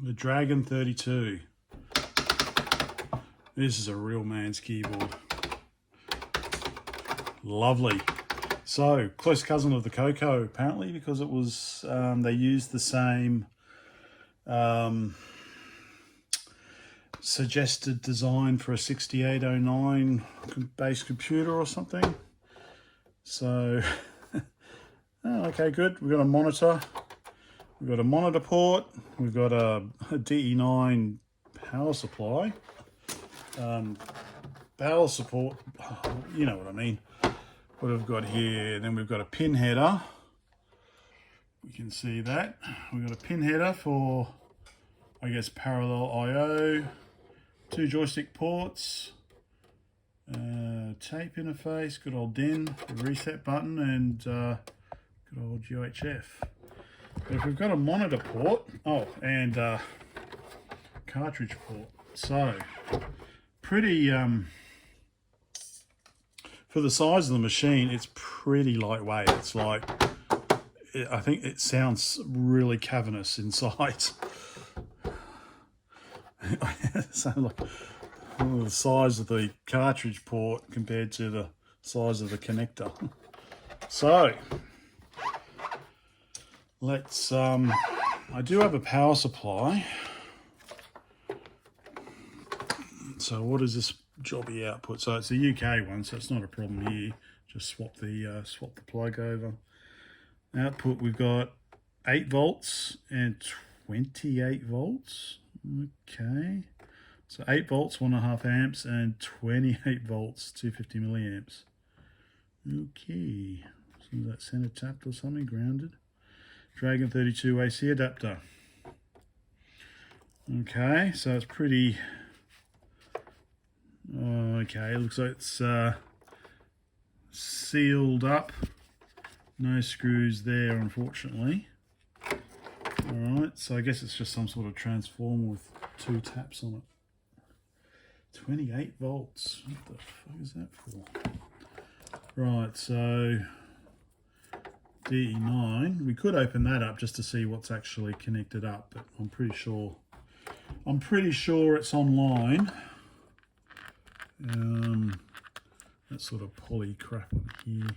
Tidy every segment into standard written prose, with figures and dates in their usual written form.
The Dragon 32. This is a real man's keyboard. Lovely. So, close cousin of the Coco, apparently, because it was, they used the same suggested design for a 6809 base computer or something. So, oh, okay, good. We've got a monitor. We've got a monitor port. We've got a DE9 power supply. Power support, you know what I mean. What I've got here, then we've got a pin header. You can see that. We've got a pin header for, I guess, parallel I/O, 2 joystick ports, tape interface, good old DIN, the reset button, and good old UHF. But if we've got a monitor port, oh, and cartridge port, so pretty, for the size of the machine, it's pretty lightweight. It's like, I think it sounds really cavernous inside. It sounds like the size of the cartridge port compared to the size of the connector. So, let's, I do have a power supply. So what is this jobby output? So it's a UK one, so it's not a problem here. Just swap the plug over. Output, we've got 8 volts and 28 volts. Okay, so 8 volts, 1.5 amps, and 28 volts, 250 milliamps. Okay, so is that center tapped or something? Grounded. Dragon 32 AC adapter. Okay, so it's pretty. Okay, it looks like it's sealed up. No screws there, unfortunately. Alright, so I guess it's just some sort of transformer with 2 taps on it. 28 volts. What the fuck is that for? Right, so DE9. We could open that up just to see what's actually connected up, but I'm pretty sure it's online. That sort of poly crap on here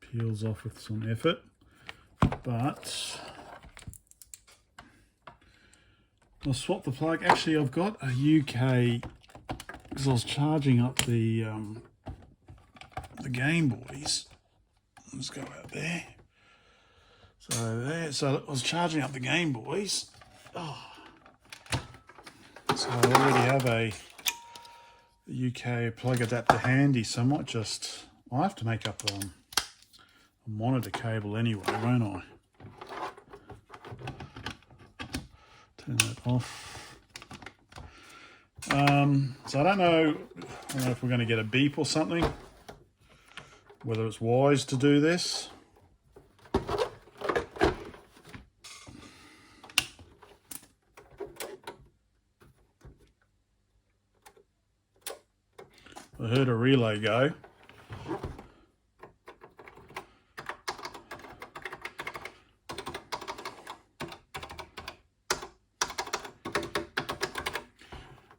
peels off with some effort, but I'll swap the plug. Actually, I've got a UK, because I was charging up the Game Boys. Let's go out there. So I was charging up the Game Boys. Oh. So I already have a UK plug adapter handy, so I might just, I'll have to make up a monitor cable anyway, won't I? Turn that off. So I don't know if we're going to get a beep or something, whether it's wise to do this. I heard a relay go.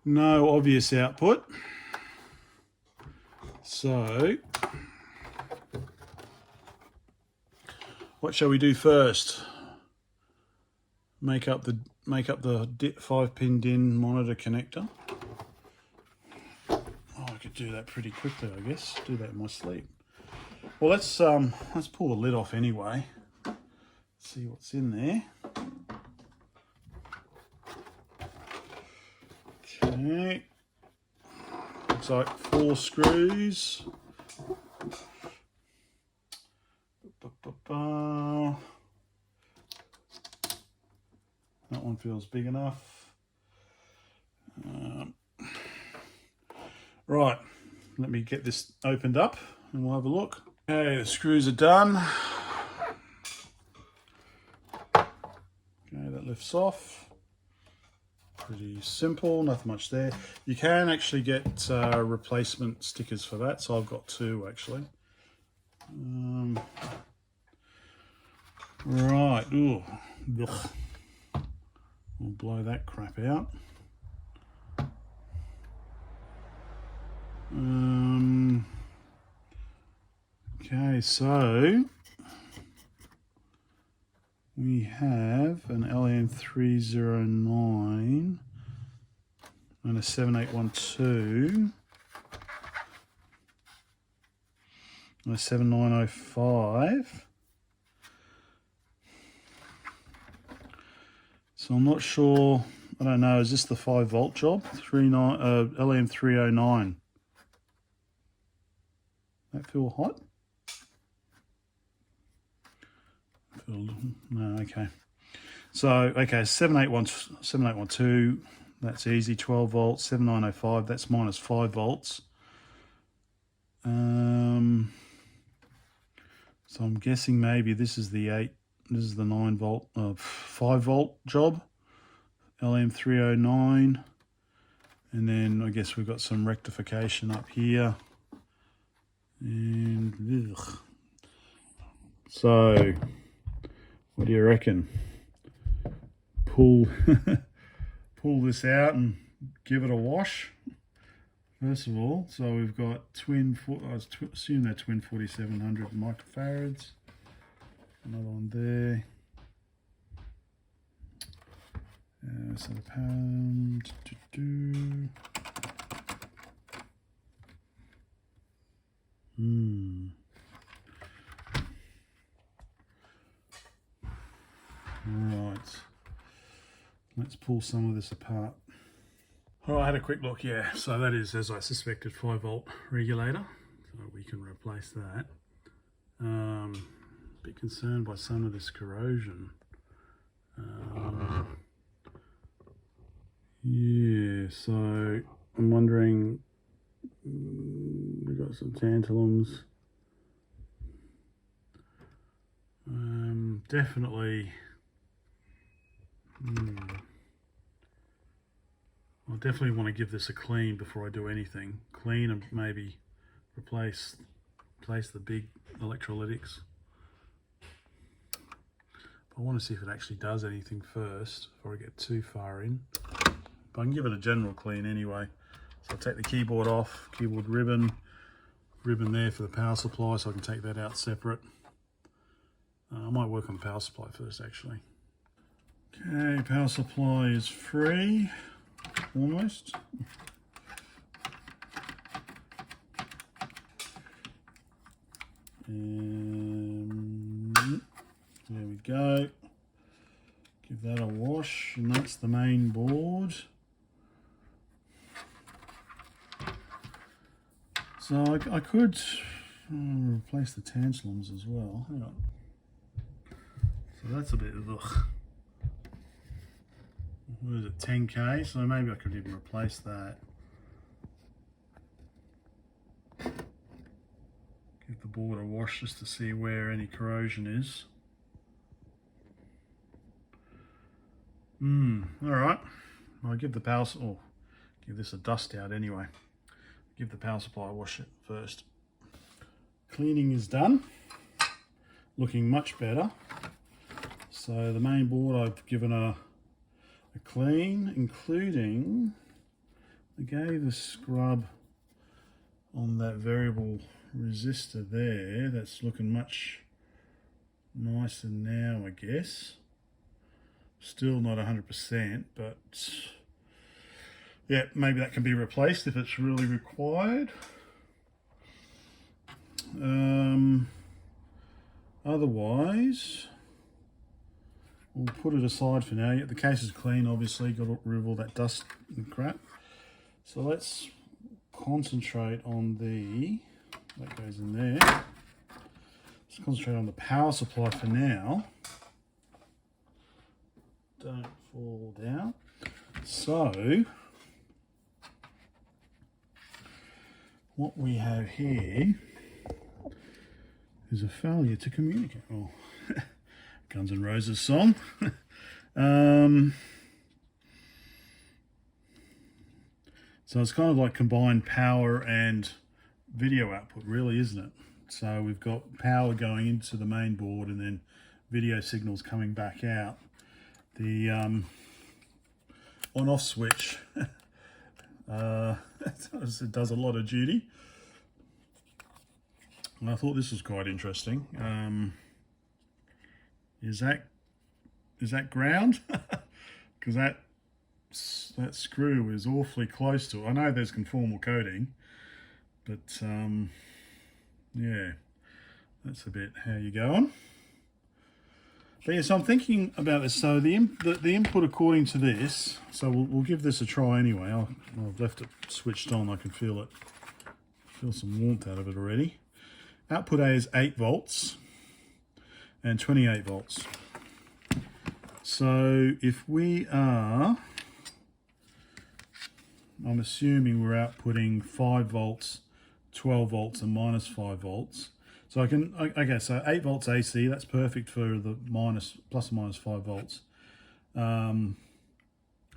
No obvious output. So, what shall we do first? Make up the 5-pin DIN monitor connector. I could do that pretty quickly, I guess. Do that in my sleep. Well, let's pull the lid off anyway. See what's in there. Okay. Looks like 4 screws. That one feels big enough. Right, let me get this opened up and we'll have a look. Okay, the screws are done. Okay, that lifts off. Pretty simple, nothing much there. You can actually get replacement stickers for that, so I've got 2 actually. Right, ooh. Ugh. We'll blow that crap out. Okay, so we have an LM309 and a 7812 and a 7905. So I'm not sure, I don't know, is this the 5-volt job? LM309. That feel hot? No, okay. So, okay, 7812, that's easy, 12 volts, 7905, that's minus 5 volts. So I'm guessing maybe this is the 9 volt, 5 volt job, LM309. And then I guess we've got some rectification up here. And ugh. So what do you reckon? Pull this out and give it a wash first of all. So we've got I assume they're twin 4700 microfarads. Another one there. So the pound. Right, let's pull some of this apart. All right, I had a quick look, yeah, so that is, as I suspected, 5-volt regulator, so we can replace that. A bit concerned by some of this corrosion. Yeah, so I'm wondering, we've got some tantalums. Definitely, I definitely want to give this a clean before I do anything. Clean and maybe replace the big electrolytics. I want to see if it actually does anything first before I get too far in. But I can give it a general clean anyway. So I'll take the keyboard off, keyboard ribbon there for the power supply, so I can take that out separate. I might work on the power supply first actually. Okay, power supply is free, almost. And there we go. Give that a wash, and that's the main board. So I could replace the tantalums as well. Hang on. So that's a bit of ugh. What is it, 10K? So maybe I could even replace that. Give the board a wash just to see where any corrosion is. Alright. I'll give the power, give this a dust out anyway. Give the power supply a wash it first. Cleaning is done. Looking much better. So the main board I've given a clean, including I gave a scrub on that variable resistor there. That's looking much nicer now, I guess. Still not 100%, but yeah, maybe that can be replaced if it's really required. Otherwise, we'll put it aside for now. The case is clean, obviously, got to remove all that dust and crap. So let's concentrate on that goes in there. Let's concentrate on the power supply for now. Don't fall down. So, what we have here is a failure to communicate. Oh, Guns N' Roses song. So it's kind of like combined power and video output, really, isn't it? So we've got power going into the main board and then video signals coming back out. The on-off switch. It does a lot of duty. And I thought this was quite interesting. Is that ground? Because that screw is awfully close to it. I know there's conformal coating, but yeah, that's a bit how you go on. But yeah, so I'm thinking about this. So the input according to this, so we'll give this a try anyway. I've left it switched on. I can feel it. Feel some warmth out of it already. Output A is 8 volts and 28 volts. So if we are, I'm assuming we're outputting 5 volts, 12 volts and minus 5 volts. So okay, so 8 volts AC, that's perfect for the plus or minus 5 volts.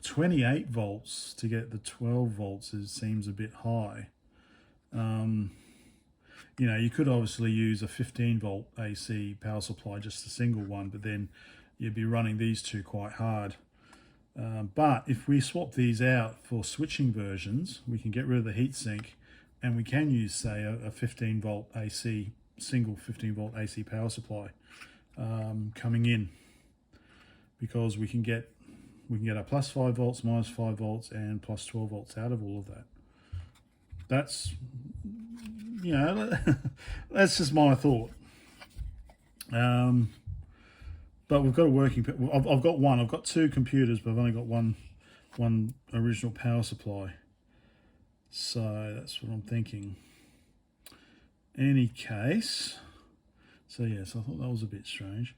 28 volts to get the 12 volts seems a bit high. You know, you could obviously use a 15 volt AC power supply, just a single one, but then you'd be running these two quite hard. But if we swap these out for switching versions, we can get rid of the heatsink and we can use, say, a 15 volt AC, single 15 volt AC power supply coming in, because we can get a plus 5 volts, minus 5 volts and plus 12 volts out of all of that. That's, you know, that's just my thought. But we've got a working, I've got 2 computers, but I've only got one original power supply. So that's what I'm thinking. Any case, so yes, I thought that was a bit strange.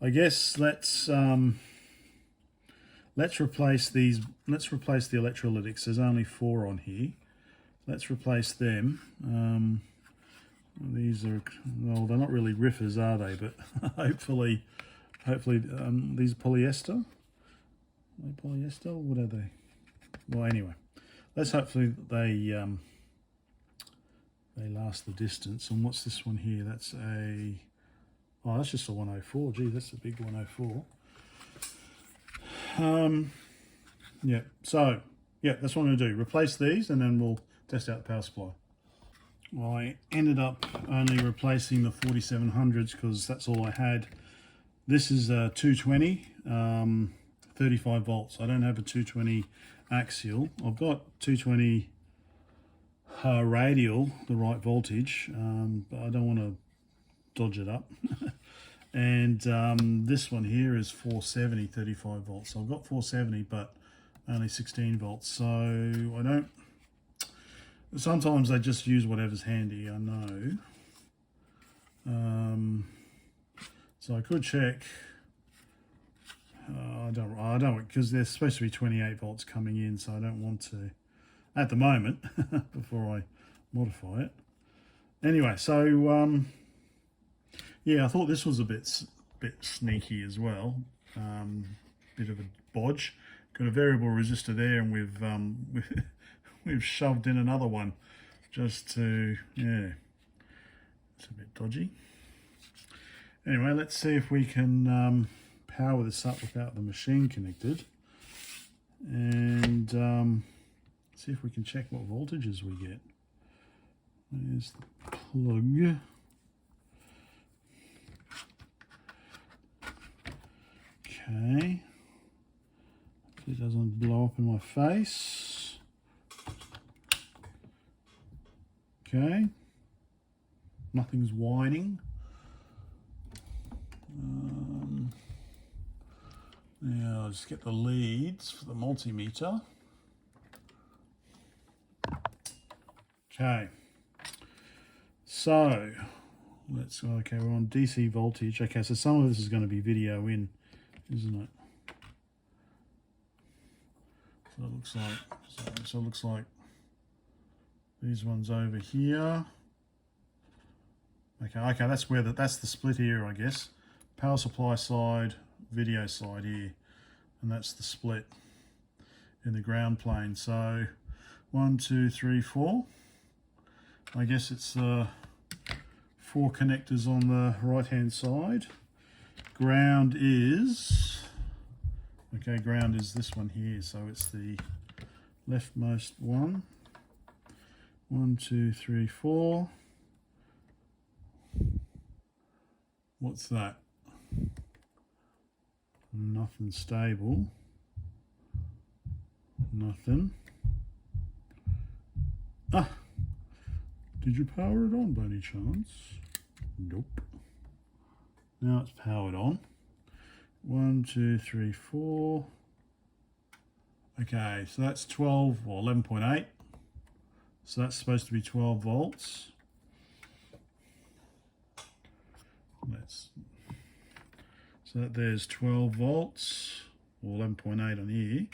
I guess let's replace these. Let's replace the electrolytics. There's only 4 on here. Let's replace them. These are, well, they're not really riffers, are they? But hopefully, these are polyester. Are they polyester? What are they? Well, anyway, let's hopefully they last the distance. And what's this one here? That's that's just a 104. Gee, that's a big 104. Yeah, so yeah, that's what I'm going to do. Replace these and then we'll test out the power supply. Well, I ended up only replacing the 4700s because that's all I had. This is a 220, 35 volts. I don't have a 220 axial. I've got 220 radial, the right voltage, but I don't want to dodge it up. And this one here is 470, 35 volts. So I've got 470, but only 16 volts. So I don't, sometimes I just use whatever's handy, I know. So I could check, I don't, because there's supposed to be 28 volts coming in, so I don't want to, at the moment, before I modify it. Anyway, so yeah, I thought this was a bit sneaky as well. Bit of a bodge. Got a variable resistor there, and we've shoved in another one just to, yeah, it's a bit dodgy. Anyway, let's see if we can power this up without the machine connected, and see if we can check what voltages we get. There's the plug. Okay, it doesn't blow up in my face. Okay, nothing's whining. Now I'll just get the leads for the multimeter. Okay, so let's go. Okay, we're on DC voltage. Okay, so some of this is going to be video in, isn't it? So it looks like, so it looks like these ones over here. Okay, that's where that's the split here, I guess. Power supply side, video side here, and that's the split in the ground plane. So 1, 2, 3, 4. I guess it's 4 connectors on the right hand side. Ground is Okay, ground is this one here, so it's the leftmost one. 1, 2, 3, 4. What's that? Nothing stable. Nothing. Ah! Did you power it on by any chance? Nope. Now it's powered on. 1, 2, 3, 4. Okay, so that's 12 or 11.8. So that's supposed to be 12 volts. So there's 12 volts, or 11.8 on here.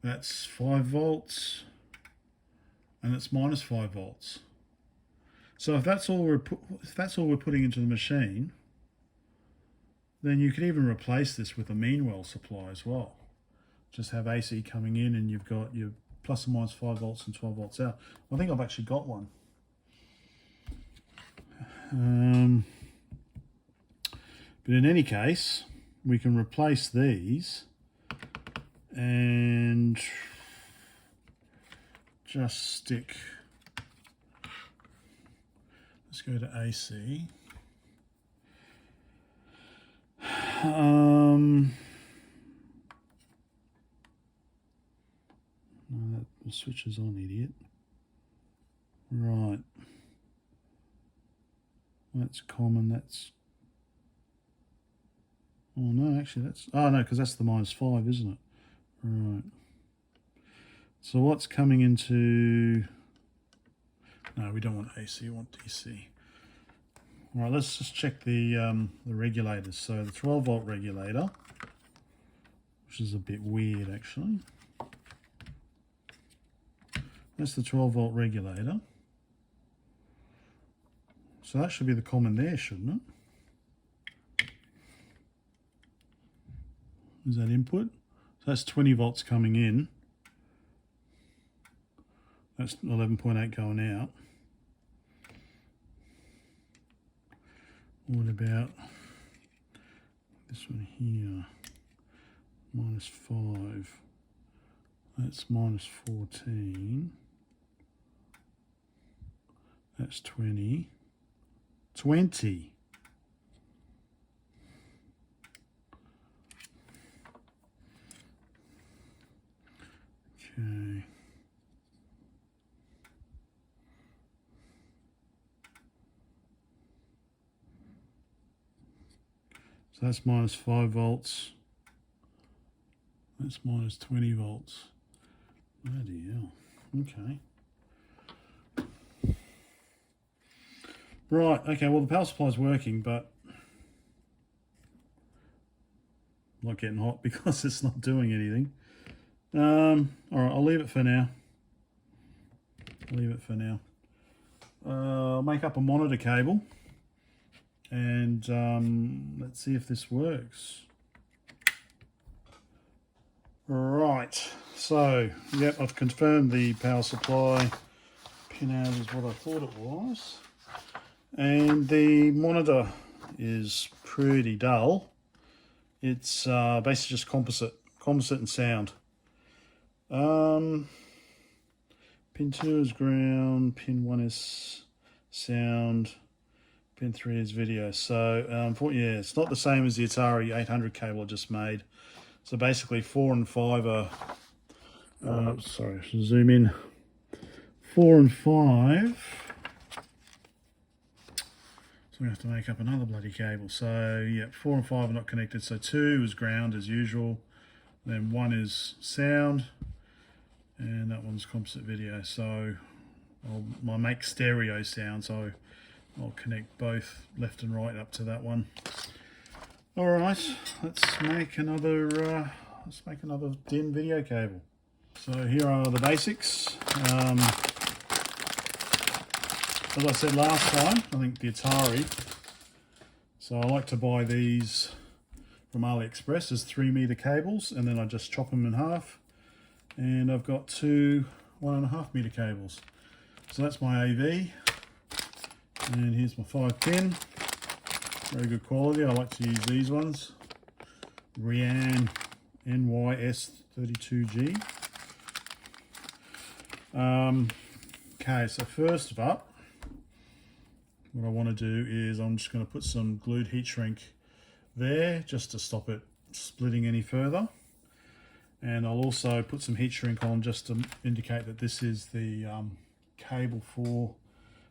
That's 5 volts, and it's minus 5 volts. So if that's all we're putting into the machine, then you could even replace this with a mean well supply as well. Just have AC coming in, and you've got your plus or minus 5 volts and 12 volts out. I think I've actually got one. But in any case, we can replace these and just stick, let's go to AC. No, the switch is on, idiot. Right. That's common, that's... Oh no, actually that's... Oh no, because that's the minus 5, isn't it? Right. So what's coming into... No, we don't want AC, we want DC. All right, let's just check the regulators. So the 12 volt regulator, which is a bit weird actually. That's the 12 volt regulator. So that should be the common there, shouldn't it? Is that input? So that's 20 volts coming in. That's 11.8 going out. What about this one here? Minus 5. That's minus 14. That's 20. 20. Okay. So that's minus 5 volts. That's minus 20 volts. Bloody hell. Okay. Right, okay, well the power supply is working, but not getting hot because it's not doing anything. Alright, I'll leave it for now. I'll make up a monitor cable and let's see if this works. Right, so yep, I've confirmed the power supply pin out is what I thought it was. And the monitor is pretty dull. It's basically just composite and sound. Pin 2 is ground, pin 1 is sound, pin 3 is video. So yeah, it's not the same as the Atari 800 cable I just made. So basically 4 and 5 are, sorry, I should zoom in. 4 and 5. We have to make up another bloody cable. So yeah, 4 and 5 are not connected. So 2 is ground as usual. Then 1 is sound, and that one's composite video. So I'll make stereo sound. So I'll connect both left and right up to that one. All right, let's make another DIN video cable. So here are the basics. As I said last time, I think the Atari. So I like to buy these from AliExpress as 3-meter cables, and then I just chop them in half. And I've got 2 1.5-meter cables. So that's my AV. And here's my 5-pin. Very good quality. I like to use these ones. Rian NYS32G. Okay, so first up, what I want to do is I'm just going to put some glued heat shrink there just to stop it splitting any further. And I'll also put some heat shrink on just to indicate that this is the cable for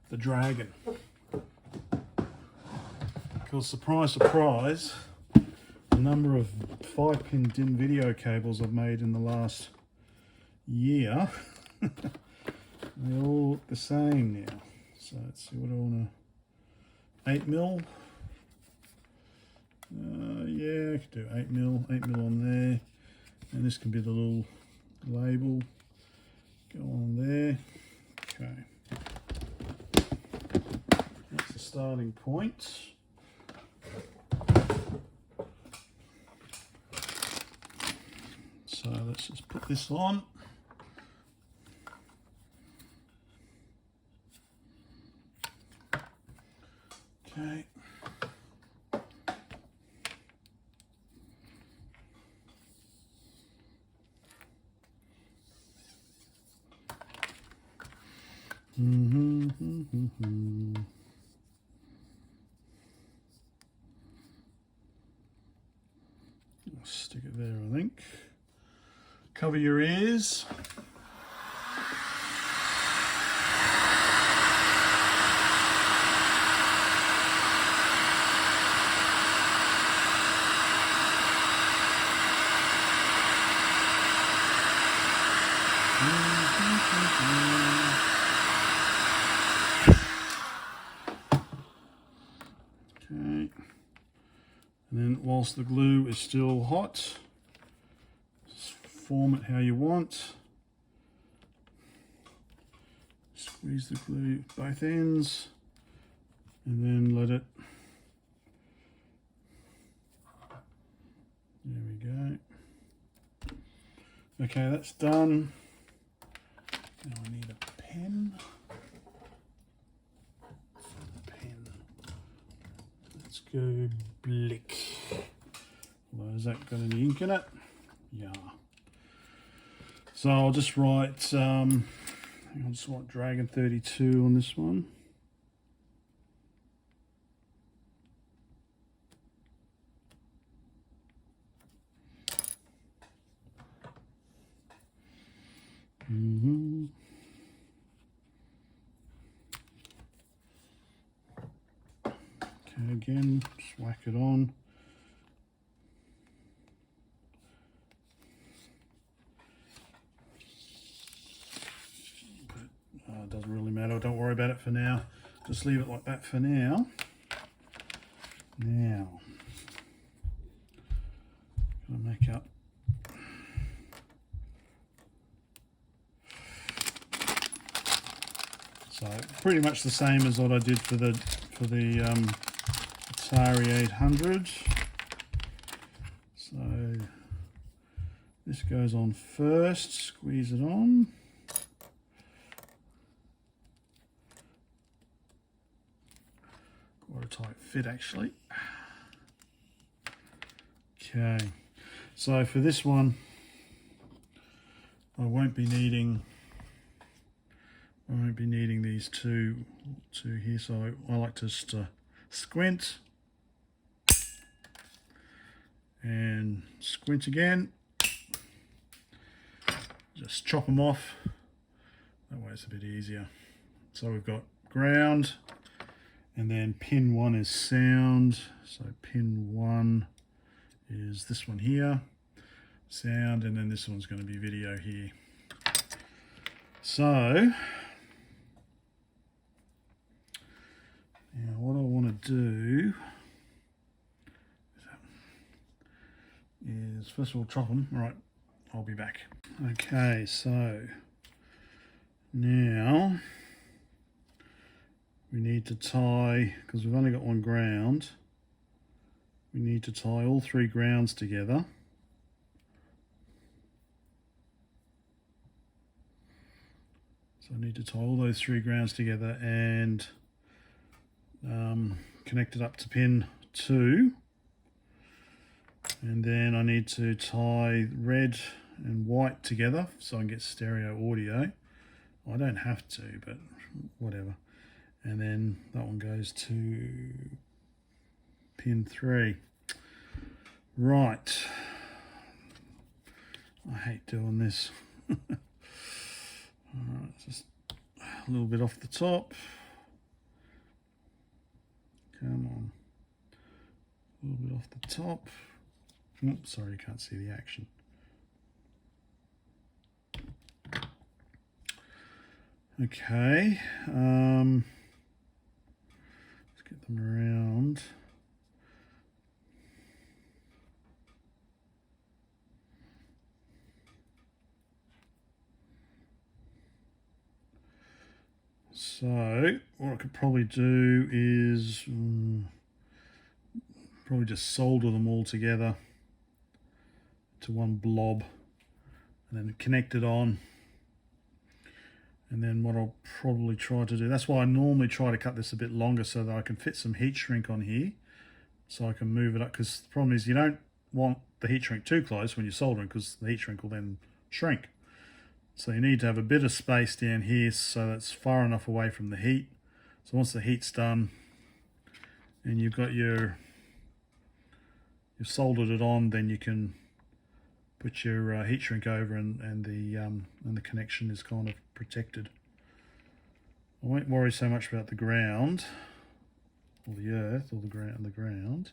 the Dragon. Because surprise, surprise, the number of 5-pin DIN video cables I've made in the last year, they all look the same now. So let's see, what do I want to, 8mm? Yeah, I could do 8mm on there. And this can be the little label. Go on there. Okay. That's the starting point. So let's just put this on. Okay. I'll stick it there, I think. Cover your ears. Okay, and then whilst the glue is still hot, just form it how you want. Squeeze the glue both ends and then let it, there we go. Okay, that's done. Now I need a pen. Let's go blick. Although, has that got any ink in it? Yeah. So I'll just write, I'll just write Dragon 32 on this one. Okay, again, just whack it on. It doesn't really matter, don't worry about it for now. Just leave it like that for now. Now, gonna make up so pretty much the same as what I did for the Atari 800. So this goes on first, squeeze it on. Quite a tight fit actually. Okay, so for this one I won't be needing these two here, so I like to just squint and squint again, just chop them off, that way it's a bit easier. So we've got ground, and then pin 1 is sound, so pin 1 is this one here, sound, and then this one's going to be video here. So now what I want to do is first of all chop them. All right, I'll be back. Okay, so now we need to tie, because we've only got one ground, we need to tie all 3 grounds together. So I need to tie all those 3 grounds together and connect it up to pin 2. And then I need to tie red and white together so I can get stereo audio. I don't have to, but whatever. And then that one goes to pin 3. Right. I hate doing this. Alright, just a little bit off the top. Come on. A little bit off the top. Oops, sorry, you can't see the action. Okay. Let's get them around. So what I could probably do is probably just solder them all together to one blob and then connect it on. And then what I'll probably try to do, that's why I normally try to cut this a bit longer so that I can fit some heat shrink on here so I can move it up, because the problem is you don't want the heat shrink too close when you're soldering, because the heat shrink will then shrink. So you need to have a bit of space down here so that's far enough away from the heat. So once the heat's done and you've got you've soldered it on, then you can put your heat shrink over and the connection is kind of protected. I won't worry so much about the ground or the earth or the ground.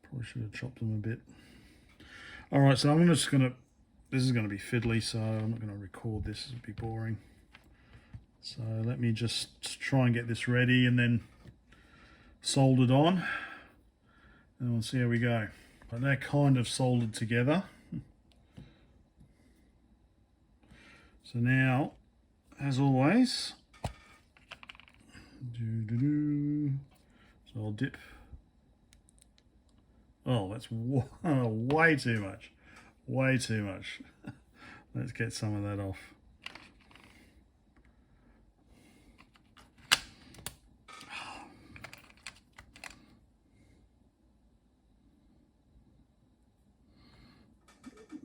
Probably should have chopped them a bit. Alright, so this is going to be fiddly, so I'm not going to record this, it'll be boring. So let me just try and get this ready and then soldered on, and we'll see how we go. But they're kind of soldered together. So now, as always, so I'll dip. Oh, that's way too much. Way too much. Let's get some of that off.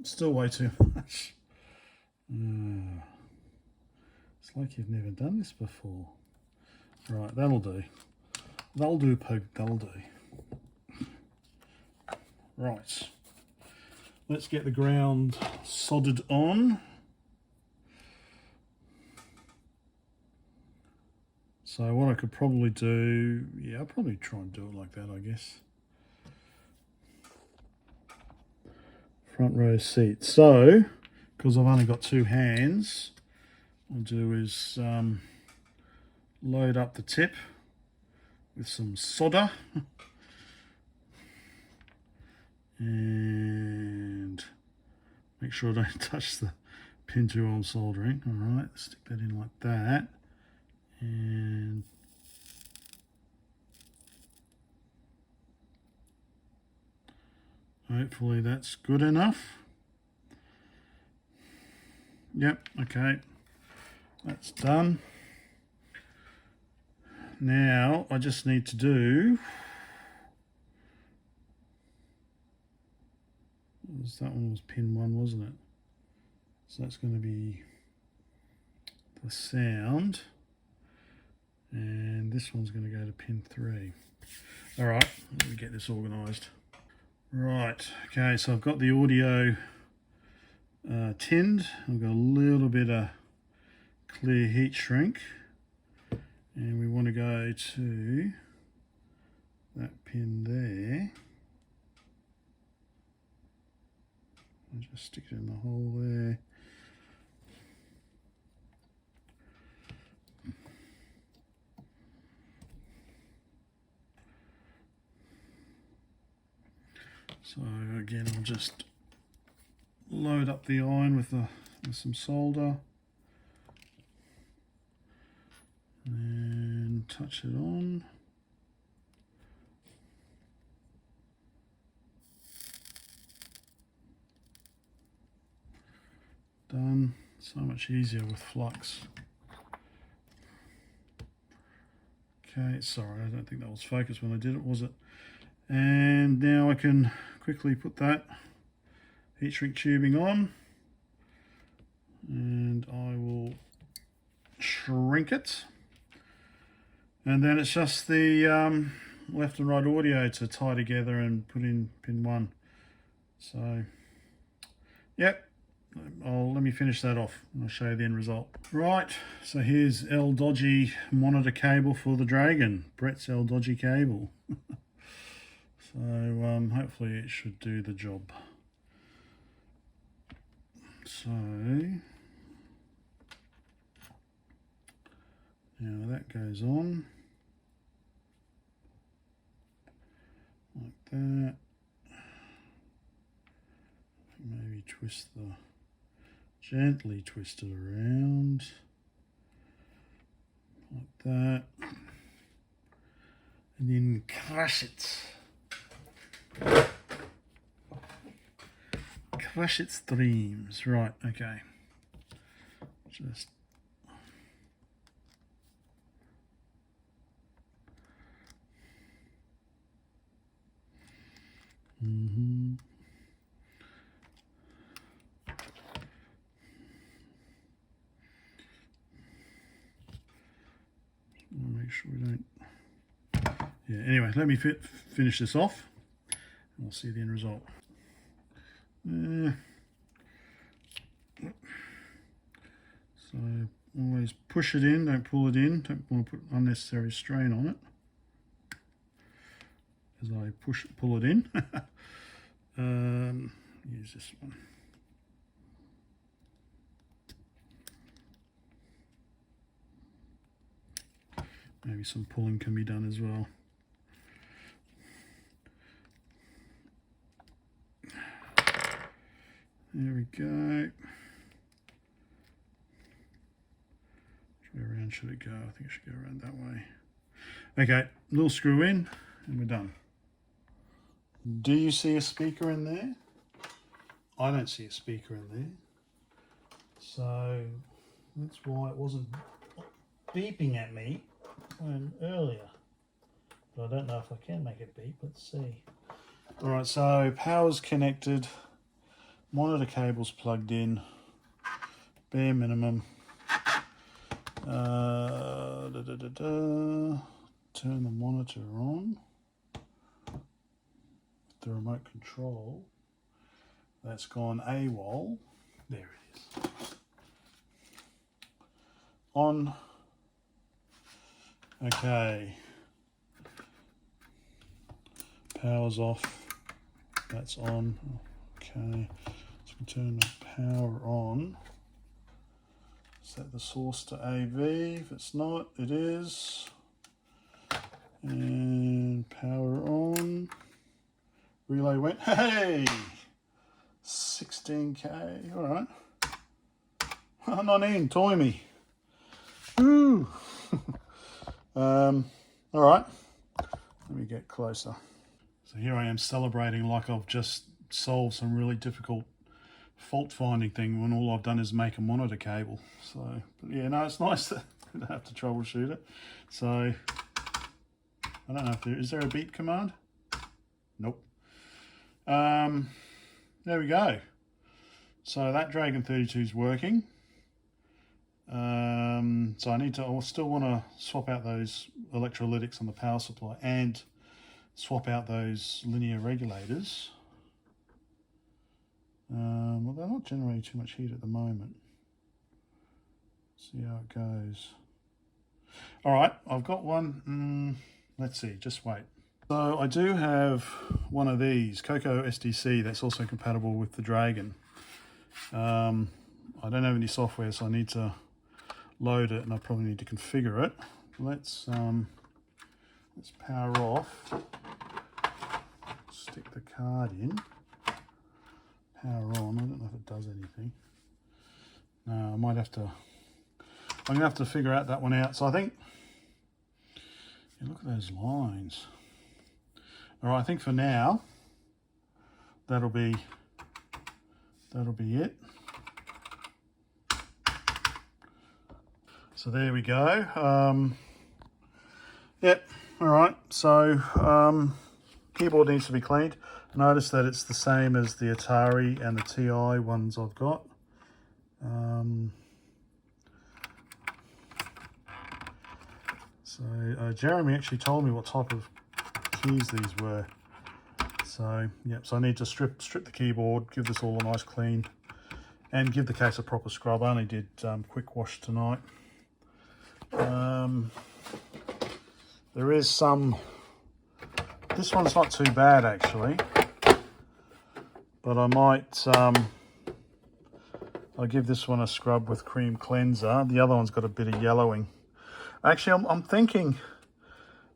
Still way too much. It's like you've never done this before. Right, that'll do. That'll do, Pope, that'll do. Right, let's get the ground soldered on. So what I could probably do, yeah, I'll probably try and do it like that, I guess. Front row seat. So, because I've only got 2 hands, what I'll do is load up the tip with some solder. And make sure I don't touch the pin 2 I'm soldering. Alright, stick that in like that. And hopefully that's good enough. Yep, okay. That's done. Now I just need to do, that one was pin 1, wasn't it? So that's going to be the sound, and this one's going to go to pin 3. All right, let me get this organized. Right, okay, so I've got the audio tinned. I've got a little bit of clear heat shrink, and we want to go to that pin there. I'll just stick it in the hole there. So again, I'll just load up the iron with some solder and touch it on. Done. So much easier with flux. Okay, sorry, I don't think that was focused when I did it, was it? And now I can quickly put that heat shrink tubing on, and I will shrink it. And then it's just the left and right audio to tie together and put in pin 1. So, yep, let me finish that off and I'll show you the end result. Right, so here's L Dodgy monitor cable for the Dragon, Brett's L Dodgy cable. So hopefully it should do the job. So now that goes on like that. Maybe gently twist it around like that, and then crush it. Crush its streams. Right, okay. Just make sure we don't. Yeah, anyway, let me finish this off and we'll see the end result. So always push it in, don't pull it in, don't want to put unnecessary strain on it as I pull it in. Use this one. Maybe some pulling can be done as well. There we go. Which way around should it go? I think it should go around that way. Okay, little screw in and we're done. Do you see a speaker in there? I don't see a speaker in there. So that's why it wasn't beeping at me earlier. But I don't know if I can make it beep. Let's see. All right, so power's connected. Monitor cable's plugged in, bare minimum. Turn the monitor on. The remote control. That's gone AWOL. There it is. On. Okay. Power's off. That's on. Okay. Turn the power on. Set the source to AV. If it's not, it is. And power on. Relay went. Hey! 16K. All right. I'm not in. Toy me. Ooh. All right. Let me get closer. So here I am celebrating like I've just solved some really difficult fault finding thing when all I've done is make a monitor cable. So, but yeah, no, it's nice that we don't have to troubleshoot it. So, I don't know if is there a beep command? Nope. There we go. So that Dragon 32 is working. So I still want to swap out those electrolytics on the power supply and swap out those linear regulators. Well, they're not generating too much heat at the moment. See how it goes. All right, I've got one. Let's see, just wait. So I do have one of these, Coco SDC, that's also compatible with the Dragon. I don't have any software, so I need to load it, and I probably need to configure it. Let's power off. Stick the card in. Power on. I don't know if it does anything. No, I might have to. I'm gonna have to figure out that one out. So I think. Yeah, look at those lines. All right, I think for now that'll be it. So there we go. Yep. All right. So keyboard needs to be cleaned. Notice that it's the same as the Atari and the TI ones I've got. So Jeremy actually told me what type of keys these were. So yep, so I need to strip the keyboard, give this all a nice clean, and give the case a proper scrub. I only did quick wash tonight. There is some, this one's not too bad actually, but I might, I'll give this one a scrub with cream cleanser. The other one's got a bit of yellowing. Actually, I'm thinking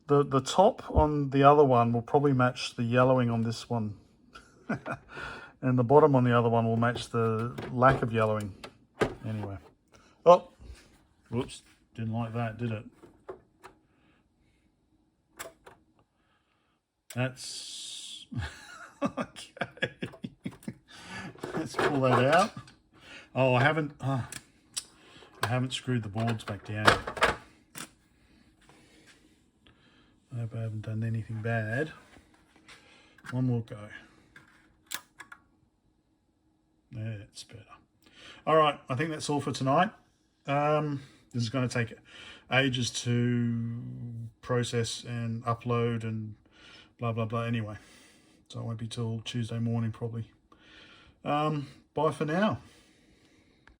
the top on the other one will probably match the yellowing on this one. And the bottom on the other one will match the lack of yellowing. Anyway. Oh, whoops. Didn't like that, did it? That's... okay. Let's pull that out. Oh, I haven't screwed the boards back down. I hope I haven't done anything bad. One more go. That's better. All right, I think that's all for tonight. This is going to take ages to process and upload and blah, blah, blah. Anyway, so it won't be till Tuesday morning probably. Bye for now.